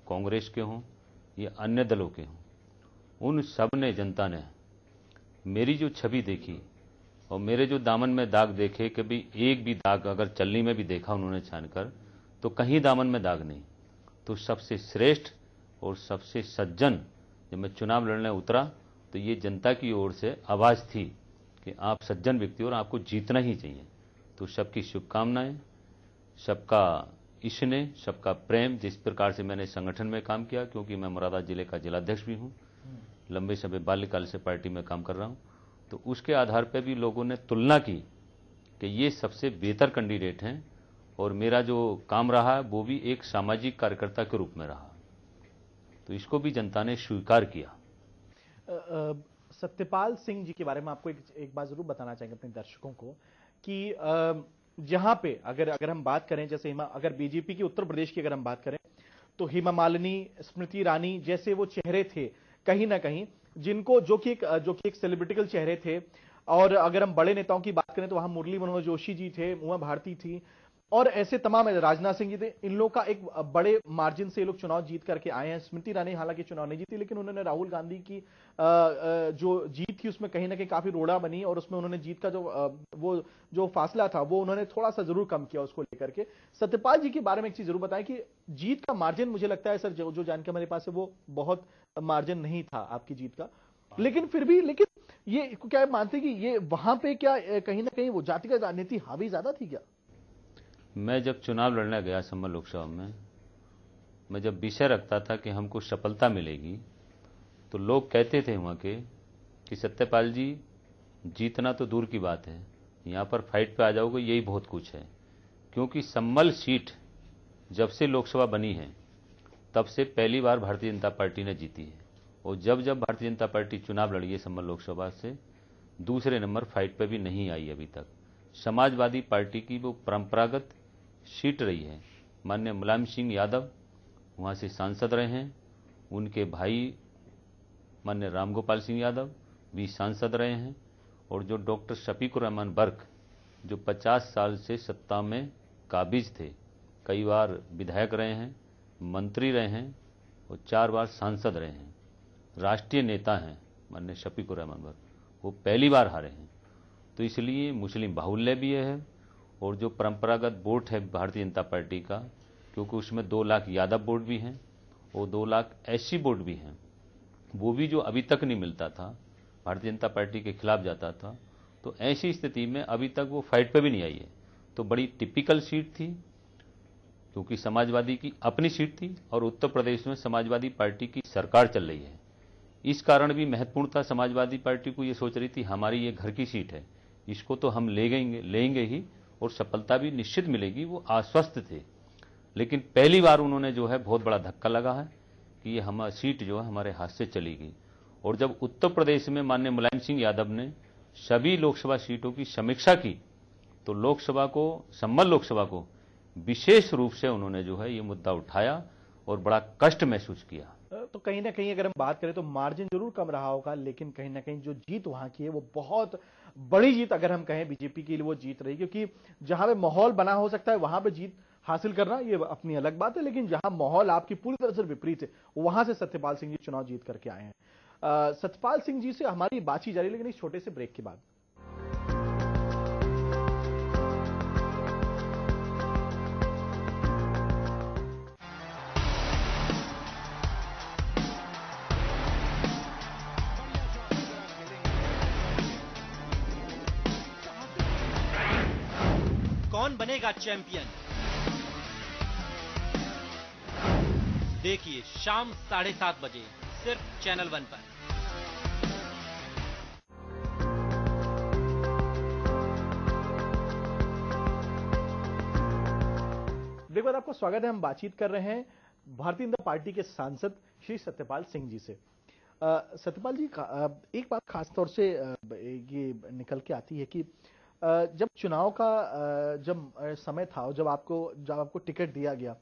कांग्रेस के हों या अन्य दलों के हों, उन सब ने, जनता ने मेरी जो छवि देखी और मेरे जो दामन में दाग देखे, कभी एक भी दाग अगर चलनी में भी देखा उन्होंने छानकर, तो कहीं दामन में दाग नहीं। तो सबसे श्रेष्ठ और सबसे सज्जन जब मैं चुनाव लड़ने उतरा तो ये जनता की ओर से आवाज़ थी कि आप सज्जन व्यक्ति और आपको जीतना ही चाहिए। तो सबकी शुभकामनाएं, सबका स्नेह, सबका प्रेम, जिस प्रकार से मैंने संगठन में काम किया, क्योंकि मैं मुरादाबाद जिले का जिलाध्यक्ष भी हूँ, लंबे समय बाल्यकाल से पार्टी में काम कर रहा हूँ, तो उसके आधार पर भी लोगों ने तुलना की कि ये सबसे बेहतर कैंडिडेट हैं और मेरा जो काम रहा वो भी एक सामाजिक कार्यकर्ता के रूप में रहा, तो इसको भी जनता ने स्वीकार किया। सत्यपाल सिंह जी के बारे में आपको एक बात जरूर बताना चाहेंगे अपने दर्शकों को कि जहां पे अगर हम बात करें, जैसे अगर बीजेपी की उत्तर प्रदेश की अगर हम बात करें तो हेमा मालिनी, स्मृति ईरानी जैसे वो चेहरे थे कहीं ना कहीं, जिनको जो कि एक सेलिब्रिटिकल चेहरे थे। और अगर हम बड़े नेताओं की बात करें तो वहां मुरली मनोहर जोशी जी थे, उमा भारती थी और ऐसे तमाम, राजनाथ सिंह जी थे। इन लोग का एक बड़े मार्जिन से ये लोग चुनाव जीत करके आए हैं। स्मृति ईरानी हालांकि चुनाव नहीं जीती, लेकिन उन्होंने राहुल गांधी की जो जीत थी उसमें कहीं ना कहीं काफी रोड़ा बनी और उसमें उन्होंने जीत का वो जो फासला था वो उन्होंने थोड़ा सा जरूर कम किया उसको लेकर के। सत्यपाल जी के बारे में एक चीज जरूर बताएं कि जीत का मार्जिन, मुझे लगता है सर, जो जानकारी हमारे पास है वो बहुत मार्जिन नहीं था आपकी जीत का, लेकिन फिर भी, लेकिन ये क्या मानते कि ये वहां पे क्या कहीं ना कहीं वो जातिगत राजनीति हावी ज्यादा थी क्या? मैं जब चुनाव लड़ने गया संभल लोकसभा में, मैं जब विषय रखता था कि हमको सफलता मिलेगी, तो लोग कहते थे वहाँ के कि सत्यपाल जी जीतना तो दूर की बात है, यहाँ पर फाइट पे आ जाओगे यही बहुत कुछ है। क्योंकि संभल सीट जब से लोकसभा बनी है तब से पहली बार भारतीय जनता पार्टी ने जीती है, और जब जब भारतीय जनता पार्टी चुनाव लड़ी है संभल लोकसभा से, दूसरे नंबर फाइट पे भी नहीं आई अभी तक। समाजवादी पार्टी की वो परंपरागत सीट रही है। माननीय मुलायम सिंह यादव वहाँ से सांसद रहे हैं, उनके भाई माननीय रामगोपाल सिंह यादव भी सांसद रहे हैं, और जो डॉक्टर शफीकुर रहमान बर्क जो 50 साल से सत्ता में काबिज थे, कई बार विधायक रहे हैं, मंत्री रहे हैं और 4 बार सांसद रहे हैं, राष्ट्रीय नेता हैं माननीय शफीकुर रहमान बर्क, वो पहली बार हारे हैं। तो इसलिए मुस्लिम बाहुल्य भी है, और जो परंपरागत वोट है भारतीय जनता पार्टी का, क्योंकि उसमें 2 लाख यादव वोट भी हैं और 2 लाख एससी वोट भी हैं, वो भी जो अभी तक नहीं मिलता था, भारतीय जनता पार्टी के खिलाफ जाता था, तो ऐसी स्थिति में अभी तक वो फाइट पे भी नहीं आई है। तो बड़ी टिपिकल सीट थी, क्योंकि समाजवादी की अपनी सीट थी और उत्तर प्रदेश में समाजवादी पार्टी की सरकार चल रही है। इस कारण भी महत्वपूर्ण था, समाजवादी पार्टी को ये सोच रही थी हमारी ये घर की सीट है, इसको तो हम लेंगे ही और सफलता भी निश्चित मिलेगी, वो आश्वस्त थे। लेकिन पहली बार उन्होंने जो है बहुत बड़ा धक्का लगा है कि ये हमारी सीट जो है हमारे हाथ से चली गई। और जब उत्तर प्रदेश में माननीय मुलायम सिंह यादव ने सभी लोकसभा सीटों की समीक्षा की, तो संभल लोकसभा को विशेष रूप से उन्होंने जो है ये मुद्दा उठाया और बड़ा कष्ट महसूस किया। तो कहीं ना कहीं अगर हम बात करें तो मार्जिन जरूर कम रहा होगा, लेकिन कहीं ना कहीं जो जीत वहां की है वो बहुत बड़ी जीत, अगर हम कहें बीजेपी के लिए वो जीत रही, क्योंकि जहां पे माहौल बना हो सकता है वहां पे जीत हासिल करना ये अपनी अलग बात है, लेकिन जहां माहौल आपकी पूरी तरह से विपरीत है वहां से सत्यपाल सिंह जी चुनाव जीत करके आए हैं। सत्यपाल सिंह जी से हमारी बातचीत जारी, लेकिन इस छोटे से ब्रेक के बाद। कौन बनेगा चैंपियन? देखिए शाम 7:30 बजे सिर्फ चैनल 1 पर। देखो, आपको स्वागत है। हम बातचीत कर रहे हैं भारतीय जनता पार्टी के सांसद श्री सत्यपाल सिंह जी से। सत्यपाल जी, एक बात खास तौर से ये निकल के आती है कि जब चुनाव का जब समय था और जब आपको टिकट दिया गया,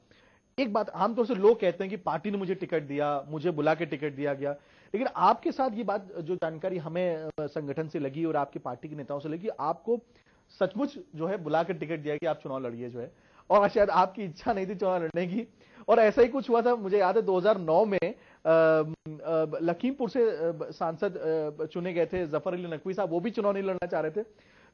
एक बात आमतौर से लोग कहते हैं कि पार्टी ने मुझे टिकट दिया, मुझे बुला के टिकट दिया गया, लेकिन आपके साथ ये बात, जो जानकारी हमें संगठन से लगी और आपकी पार्टी के नेताओं से लगी, आपको सचमुच जो है बुला के टिकट दिया कि आप चुनाव लड़िए जो है। और शायद आपकी इच्छा नहीं थी चुनाव लड़ने की। और ऐसा ही कुछ हुआ था, मुझे याद है 2009 में लखीमपुर से सांसद चुने गए थे जफर अली नकवी साहब, वो भी चुनाव नहीं लड़ना चाह रहे थे।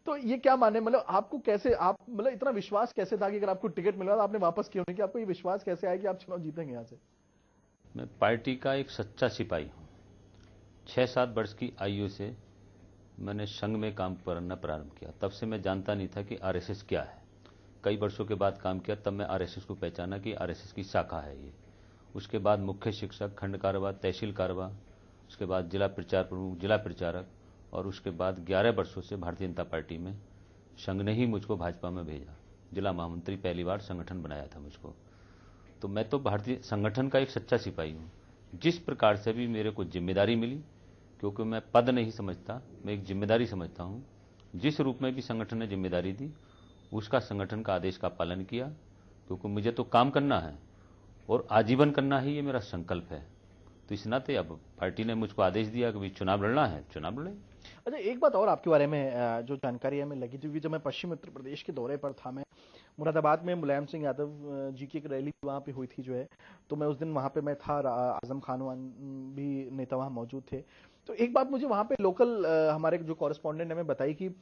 तो ये क्या माने, मतलब आपको कैसे, आप मतलब इतना विश्वास कैसे था कि अगर आपको टिकट मिला तो आपने वापस क्यों नहीं किया? आपको ये विश्वास कैसे आया कि आप चुनाव जीतेंगे यहां से? मैं पार्टी का एक सच्चा सिपाही हूं। 6-7 वर्ष की आयु से मैंने संघ में काम करना प्रारंभ किया। तब से मैं जानता नहीं था कि आरएसएस क्या है। कई वर्षों के बाद काम किया, तब मैं आरएसएस को पहचाना कि आरएसएस की शाखा है ये। उसके बाद मुख्य शिक्षक, खंड कारवा, तहसील कारवा, उसके बाद जिला प्रचार प्रमुख, जिला प्रचारक, और उसके बाद 11 वर्षों से भारतीय जनता पार्टी में। संघ ने ही मुझको भाजपा में भेजा, जिला महामंत्री पहली बार संगठन बनाया था मुझको। तो मैं तो भारतीय संगठन का एक सच्चा सिपाही हूँ। जिस प्रकार से भी मेरे को जिम्मेदारी मिली, क्योंकि मैं पद नहीं समझता, मैं एक जिम्मेदारी समझता हूँ, जिस रूप में भी संगठन ने जिम्मेदारी दी उसका संगठन का आदेश का पालन किया, क्योंकि मुझे तो काम करना है और आजीवन करना ही ये मेरा संकल्प है। तो इस नाते अब पार्टी ने मुझको आदेश दिया कि भाई चुनाव लड़ना है, चुनाव लड़े। अच्छा, एक बात और आपके बारे में जो जानकारी हमें लगी थी, जब मैं पश्चिम उत्तर प्रदेश के दौरे पर था, मैं मुरादाबाद में मुलायम सिंह यादव जी की एक रैली वहाँ पे हुई थी जो है, तो मैं उस दिन वहाँ पे मैं था, आजम खान भी नेता वहाँ मौजूद थे। तो एक बात मुझे वहाँ पे लोकल हमारे जो कॉरेस्पॉन्डेंट ने हमें बताई कि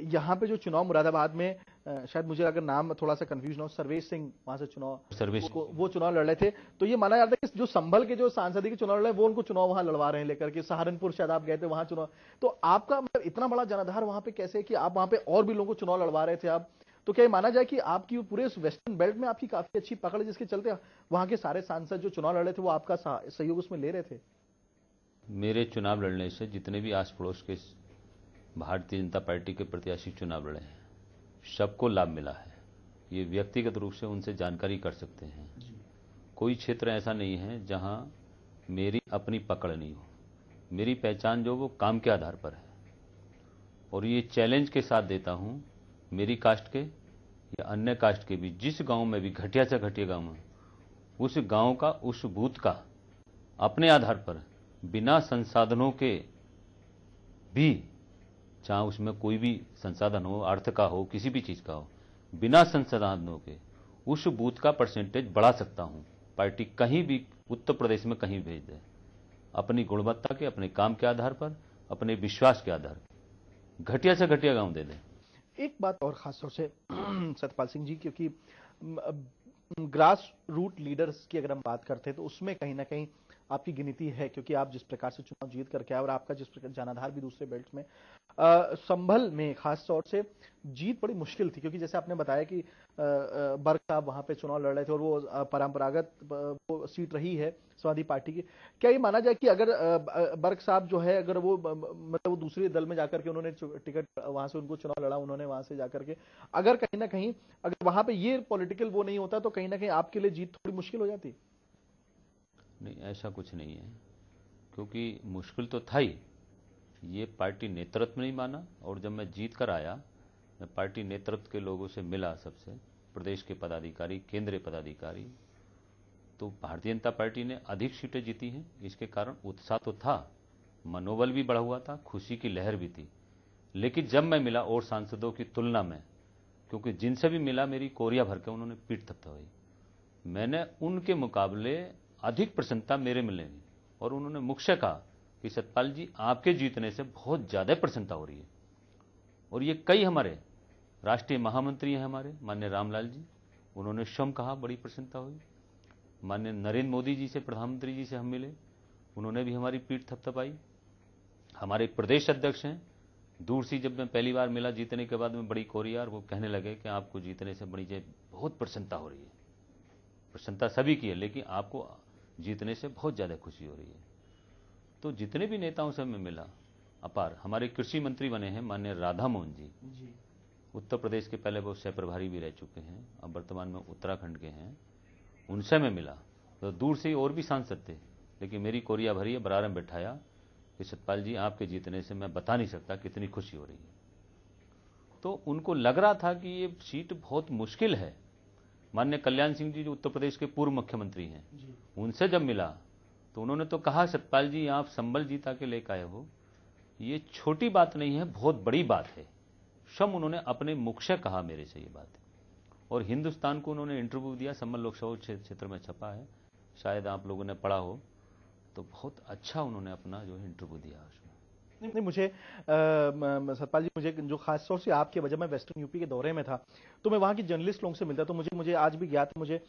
यहाँ पे जो चुनाव मुरादाबाद में शायद मुझे अगर नाम थोड़ा सा कंफ्यूजन हो, सर्वेश सिंह वहाँ से वो चुनाव लड़ रहे थे। तो ये माना जाता है कि जो संभल के जो सांसद के चुनाव लड़ रहे हैं वो उनको चुनाव वहाँ लड़वा रहे हैं लेकर के। सहारनपुर शायद आप गए थे वहाँ चुनाव, तो आपका मतलब इतना बड़ा जनाधार वहाँ पे कैसे कि आप वहाँ पे और भी लोगों को चुनाव लड़वा रहे थे आप? तो क्या ये माना जाए कि आपकी पूरे वेस्टर्न बेल्ट में आपकी काफी अच्छी पकड़, जिसके चलते वहां के सारे सांसद जो चुनाव लड़ रहे थे वो आपका सहयोग उसमें ले रहे थे? मेरे चुनाव लड़ने से जितने भी आस पड़ोस के भारतीय जनता पार्टी के प्रत्याशी चुनाव लड़े हैं, सबको लाभ मिला है। ये व्यक्तिगत रूप से उनसे जानकारी कर सकते हैं। कोई क्षेत्र ऐसा नहीं है जहां मेरी अपनी पकड़ नहीं हो। मेरी पहचान जो वो काम के आधार पर है, और ये चैलेंज के साथ देता हूं, मेरी कास्ट के या अन्य कास्ट के भी जिस गांव में भी घटिया से घटिया गांव में, उस गांव का, उस बूथ का अपने आधार पर बिना संसाधनों के भी, चाहे उसमें कोई भी संसाधन हो, अर्थ का हो, किसी भी चीज का हो, बिना संसाधनों के उस बूथ का परसेंटेज बढ़ा सकता हूं। पार्टी कहीं भी उत्तर प्रदेश में कहीं भेज दे, अपनी गुणवत्ता के, अपने काम के आधार पर, अपने विश्वास के आधार पर घटिया से घटिया गांव दे दे। एक बात और खासतौर से सतपाल सिंह जी, क्योंकि ग्रास रूट लीडर्स की अगर हम बात करते हैं तो उसमें कहीं ना कहीं आपकी गिनती है, क्योंकि आप जिस प्रकार से चुनाव जीत करके आए और आपका जिस प्रकार जनाधार भी दूसरे बेल्ट में, संभल में खास तौर से जीत बड़ी मुश्किल थी, क्योंकि जैसे आपने बताया कि बर्क साहब वहां पे चुनाव लड़ रहे थे और वो परंपरागत वो सीट रही है समाजवादी पार्टी की। क्या ये माना जाए कि अगर बर्क साहब जो है, अगर वो मतलब वो दूसरे दल में जाकर के उन्होंने टिकट वहां से उनको चुनाव लड़ा, उन्होंने वहां से जाकर के, अगर कहीं ना कहीं अगर वहां पे ये पॉलिटिकल वो नहीं होता तो कहीं ना कहीं आपके लिए जीत थोड़ी मुश्किल हो जाती? नहीं, ऐसा कुछ नहीं है, क्योंकि मुश्किल तो था ही। ये पार्टी नेतृत्व नहीं माना, और जब मैं जीत कर आया, मैं पार्टी नेतृत्व के लोगों से मिला, सबसे, प्रदेश के पदाधिकारी, केंद्रीय पदाधिकारी, तो भारतीय जनता पार्टी ने अधिक सीटें जीती हैं। इसके कारण उत्साह तो था, मनोबल भी बढ़ा हुआ था, खुशी की लहर भी थी। लेकिन जब मैं मिला और सांसदों की तुलना में, क्योंकि जिनसे भी मिला मेरी कोरिया भर के उन्होंने पीठ थपथपाई, मैंने उनके मुकाबले अधिक प्रसन्नता मेरे मिलेगी। और उन्होंने मुझसे कहा कि सतपाल जी, आपके जीतने से बहुत ज्यादा प्रसन्नता हो रही है। और ये कई हमारे राष्ट्रीय महामंत्री हैं, हमारे माननीय रामलाल जी, उन्होंने स्वयं कहा, बड़ी प्रसन्नता हुई। माननीय नरेंद्र मोदी जी से, प्रधानमंत्री जी से हम मिले, उन्होंने भी हमारी पीठ थपथपाई। हमारे प्रदेश अध्यक्ष हैं, दूर से जब मैं पहली बार मिला जीतने के बाद में बड़ी कोरिया, और वो कहने लगे कि आपको जीतने से बड़ी बहुत प्रसन्नता हो रही है। प्रसन्नता सभी की है, लेकिन आपको जीतने से बहुत ज्यादा खुशी हो रही है। तो जितने भी नेताओं से मैं मिला, अपार। हमारे कृषि मंत्री बने हैं माननीय राधा मोहन जी, उत्तर प्रदेश के, पहले वो सह प्रभारी भी रह चुके हैं, अब वर्तमान में उत्तराखंड के हैं। उनसे मैं मिला तो दूर से और भी सांसद थे, लेकिन मेरी कोरिया भरी है, बराबर में बैठाया कि सतपाल जी, आपके जीतने से मैं बता नहीं सकता कितनी खुशी हो रही है। तो उनको लग रहा था कि ये सीट बहुत मुश्किल है। माननीय कल्याण सिंह जी, जो उत्तर प्रदेश के पूर्व मुख्यमंत्री हैं, उनसे जब मिला तो उन्होंने तो कहा, सतपाल जी, आप संभल जीता के लेकर आए हो, ये छोटी बात नहीं है, बहुत बड़ी बात है। स्वयं उन्होंने अपने मुख से कहा मेरे से ये बात। और हिंदुस्तान को उन्होंने इंटरव्यू दिया, संबल लोकसभा क्षेत्र में छपा है, शायद आप लोगों ने पढ़ा हो, तो बहुत अच्छा उन्होंने अपना जो है इंटरव्यू दिया उसमें। नहीं, मुझे सतपाल जी, मुझे जो खास तौर से आपके वजह, मैं वेस्टर्न यूपी के दौरे में था, तो मैं वहाँ के जर्नलिस्ट लोगों से मिलता, तो मुझे आज भी ज्ञात है, मुझे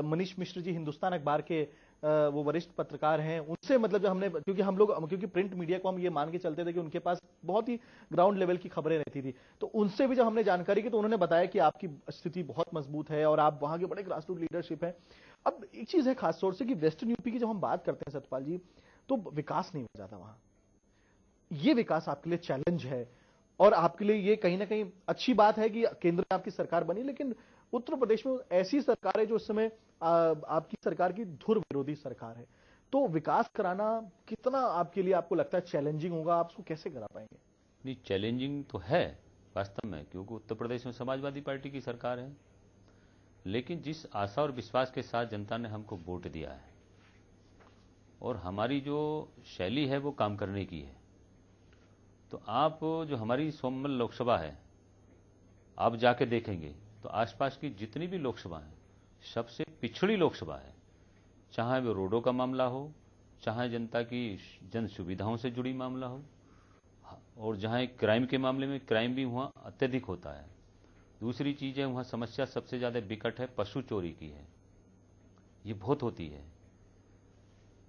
मनीष मिश्र जी हिंदुस्तान अखबार के वो वरिष्ठ पत्रकार हैं, उनसे मतलब हमने, क्योंकि प्रिंट मीडिया को हम ये मान के चलते थे कि उनके पास बहुत ही ग्राउंड लेवल की खबरें रहती थी, तो उनसे भी जब हमने जानकारी की तो उन्होंने बताया कि आपकी स्थिति बहुत मजबूत है और आप वहाँ के बड़े ग्रासरूट लीडरशिप है। अब एक चीज है खास तौर से कि वेस्टर्न यूपी की जब हम बात करते हैं सतपाल जी, तो विकास नहीं हो जाता वहां। ये विकास आपके लिए चैलेंज है और आपके लिए ये कहीं ना कहीं अच्छी बात है कि केंद्र में आपकी सरकार बनी, लेकिन उत्तर प्रदेश में ऐसी सरकार है जो इस समय आपकी सरकार की धुर विरोधी सरकार है, तो विकास कराना कितना आपके लिए, आपको लगता है चैलेंजिंग होगा? आप उसको कैसे करा पाएंगे? नहीं, चैलेंजिंग तो है वास्तव में, क्योंकि उत्तर प्रदेश में समाजवादी पार्टी की सरकार है, लेकिन जिस आशा और विश्वास के साथ जनता ने हमको वोट दिया है और हमारी जो शैली है वो काम करने की है, तो आप जो हमारी संबल लोकसभा है, आप जाके देखेंगे तो आसपास की जितनी भी लोकसभा है सबसे पिछड़ी लोकसभा है, चाहे वो रोडों का मामला हो, चाहे जनता की जन सुविधाओं से जुड़ी मामला हो, और जहाँ क्राइम के मामले में क्राइम भी वहाँ अत्यधिक होता है। दूसरी चीज़ है, वहाँ समस्या सबसे ज़्यादा विकट है, पशु चोरी की है, ये बहुत होती है।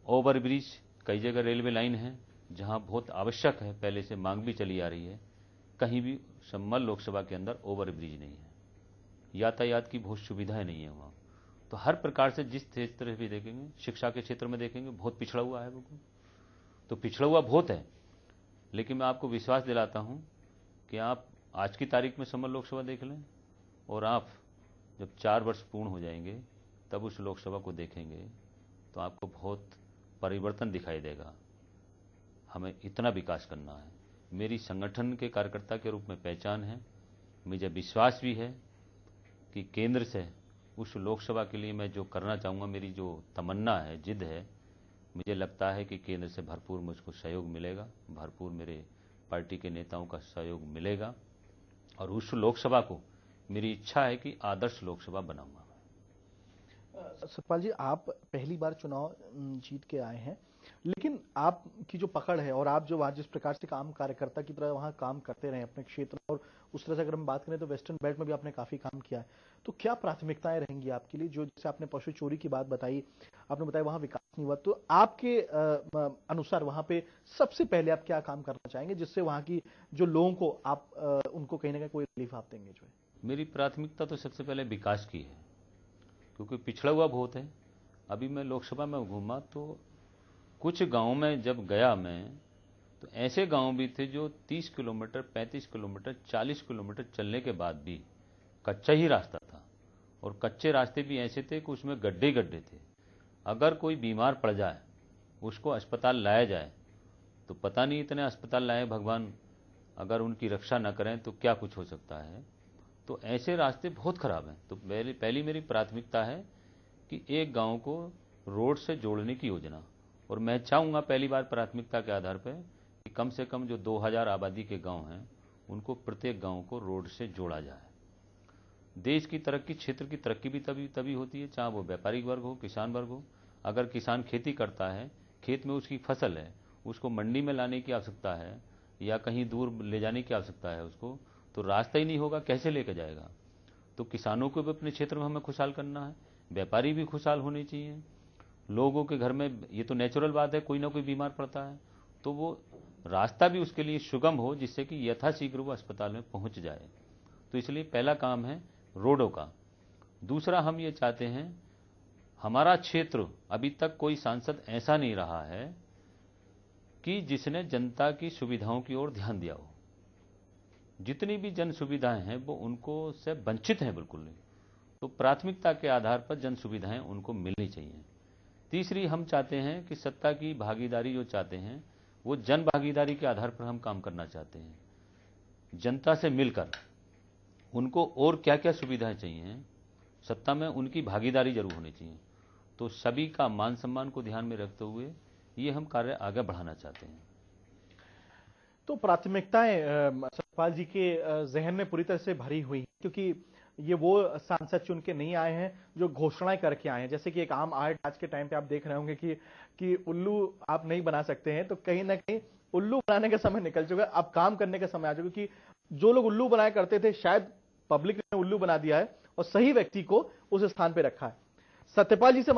ओवर ब्रिज, कई जगह रेलवे लाइन है जहाँ बहुत आवश्यक है, पहले से मांग भी चली आ रही है, कहीं भी संबल लोकसभा के अंदर ओवर ब्रिज नहीं है, यातायात की बहुत सुविधाएं नहीं है वहाँ। तो हर प्रकार से जिस क्षेत्र भी देखेंगे, शिक्षा के क्षेत्र में देखेंगे बहुत पिछड़ा हुआ है वो, तो पिछड़ा हुआ बहुत है। लेकिन मैं आपको विश्वास दिलाता हूँ कि आप आज की तारीख में संबल लोकसभा देख लें और आप जब 4 वर्ष पूर्ण हो जाएंगे तब उस लोकसभा को देखेंगे तो आपको बहुत परिवर्तन दिखाई देगा। हमें इतना विकास करना है, मेरी संगठन के कार्यकर्ता के रूप में पहचान है, मुझे विश्वास भी है कि केंद्र से उस लोकसभा के लिए मैं जो करना चाहूँगा, मेरी जो तमन्ना है, जिद है, मुझे लगता है कि केंद्र से भरपूर मुझको सहयोग मिलेगा, भरपूर मेरे पार्टी के नेताओं का सहयोग मिलेगा और उस लोकसभा को मेरी इच्छा है कि आदर्श लोकसभा बनाऊंगा। सतपाल जी, आप पहली बार चुनाव जीत के आए हैं, लेकिन आपकी जो पकड़ है और आप जो वहां जिस प्रकार से कार्यकर्ता की तरह वहां काम करते रहे अपने क्षेत्र में, और उस तरह से अगर हम बात करें तो वेस्टर्न बेल्ट में भी आपने काफी काम किया है, तो क्या प्राथमिकताएं रहेंगी आपके लिए? जो जैसे आपने पशु चोरी की बात बताई, आपने बताया वहां विकास नहीं हुआ, तो आपके अनुसार वहां पे सबसे पहले आप क्या काम करना चाहेंगे जिससे वहां की जो लोगों को आप उनको कहीं ना कहीं कोई रिलीफ आप देंगे? जो है मेरी प्राथमिकता तो सबसे पहले विकास की है, क्योंकि पिछड़ा हुआ बहुत है। अभी मैं लोकसभा में घूमा तो कुछ गांव में जब गया मैं, तो ऐसे गांव भी थे जो 30 किलोमीटर, 35 किलोमीटर, 40 किलोमीटर चलने के बाद भी कच्चा ही रास्ता था, और कच्चे रास्ते भी ऐसे थे कि उसमें गड्ढे गड्ढे थे। अगर कोई बीमार पड़ जाए, उसको अस्पताल लाया जाए, तो पता नहीं इतने अस्पताल लाए भगवान, अगर उनकी रक्षा न करें तो क्या कुछ हो सकता है। तो ऐसे रास्ते बहुत खराब हैं। तो पहली मेरी प्राथमिकता है कि एक गांव को रोड से जोड़ने की योजना, और मैं चाहूँगा पहली बार प्राथमिकता के आधार पर कि कम से कम जो 2000 आबादी के गांव हैं उनको प्रत्येक गांव को रोड से जोड़ा जाए। देश की तरक्की, क्षेत्र की तरक्की भी तभी होती है, चाहे वो व्यापारिक वर्ग हो, किसान वर्ग हो। अगर किसान खेती करता है, खेत में उसकी फसल है, उसको मंडी में लाने की आवश्यकता है या कहीं दूर ले जाने की आवश्यकता है उसको, तो रास्ता ही नहीं होगा, कैसे लेकर जाएगा। तो किसानों को भी अपने क्षेत्र में हमें खुशहाल करना है, व्यापारी भी खुशहाल होने चाहिए। लोगों के घर में, ये तो नेचुरल बात है, कोई ना कोई बीमार पड़ता है, तो वो रास्ता भी उसके लिए सुगम हो जिससे कि यथाशीघ्र वो अस्पताल में पहुंच जाए। तो इसलिए पहला काम है रोडों का। दूसरा, हम ये चाहते हैं, हमारा क्षेत्र अभी तक कोई सांसद ऐसा नहीं रहा है कि जिसने जनता की सुविधाओं की ओर ध्यान दिया हो। जितनी भी जन सुविधाएं हैं वो उनको से वंचित हैं बिल्कुल नहीं। तो प्राथमिकता के आधार पर जन सुविधाएं उनको मिलनी चाहिए। तीसरी, हम चाहते हैं कि सत्ता की भागीदारी जो चाहते हैं वो जन भागीदारी के आधार पर हम काम करना चाहते हैं। जनता से मिलकर उनको और क्या क्या सुविधाएं चाहिए, सत्ता में उनकी भागीदारी जरूर होनी चाहिए। तो सभी का मान सम्मान को ध्यान में रखते हुए ये हम कार्य आगे बढ़ाना चाहते हैं। तो प्राथमिकताएं सतपाल जी के जहन में पूरी तरह से भरी हुई हैं, क्योंकि ये वो सांसद चुन के नहीं आए हैं जो घोषणाएं करके आए हैं। जैसे कि एक आम आर्ट आज के टाइम पे आप देख रहे होंगे कि उल्लू आप नहीं बना सकते हैं, तो कहीं ना कहीं उल्लू बनाने का समय निकल चुका है, अब काम करने का समय आ चुका है। क्योंकि जो लोग उल्लू बनाया करते थे शायद पब्लिक ने उल्लू बना दिया है और सही व्यक्ति को उस स्थान पे रखा है। सत्यपाल जी से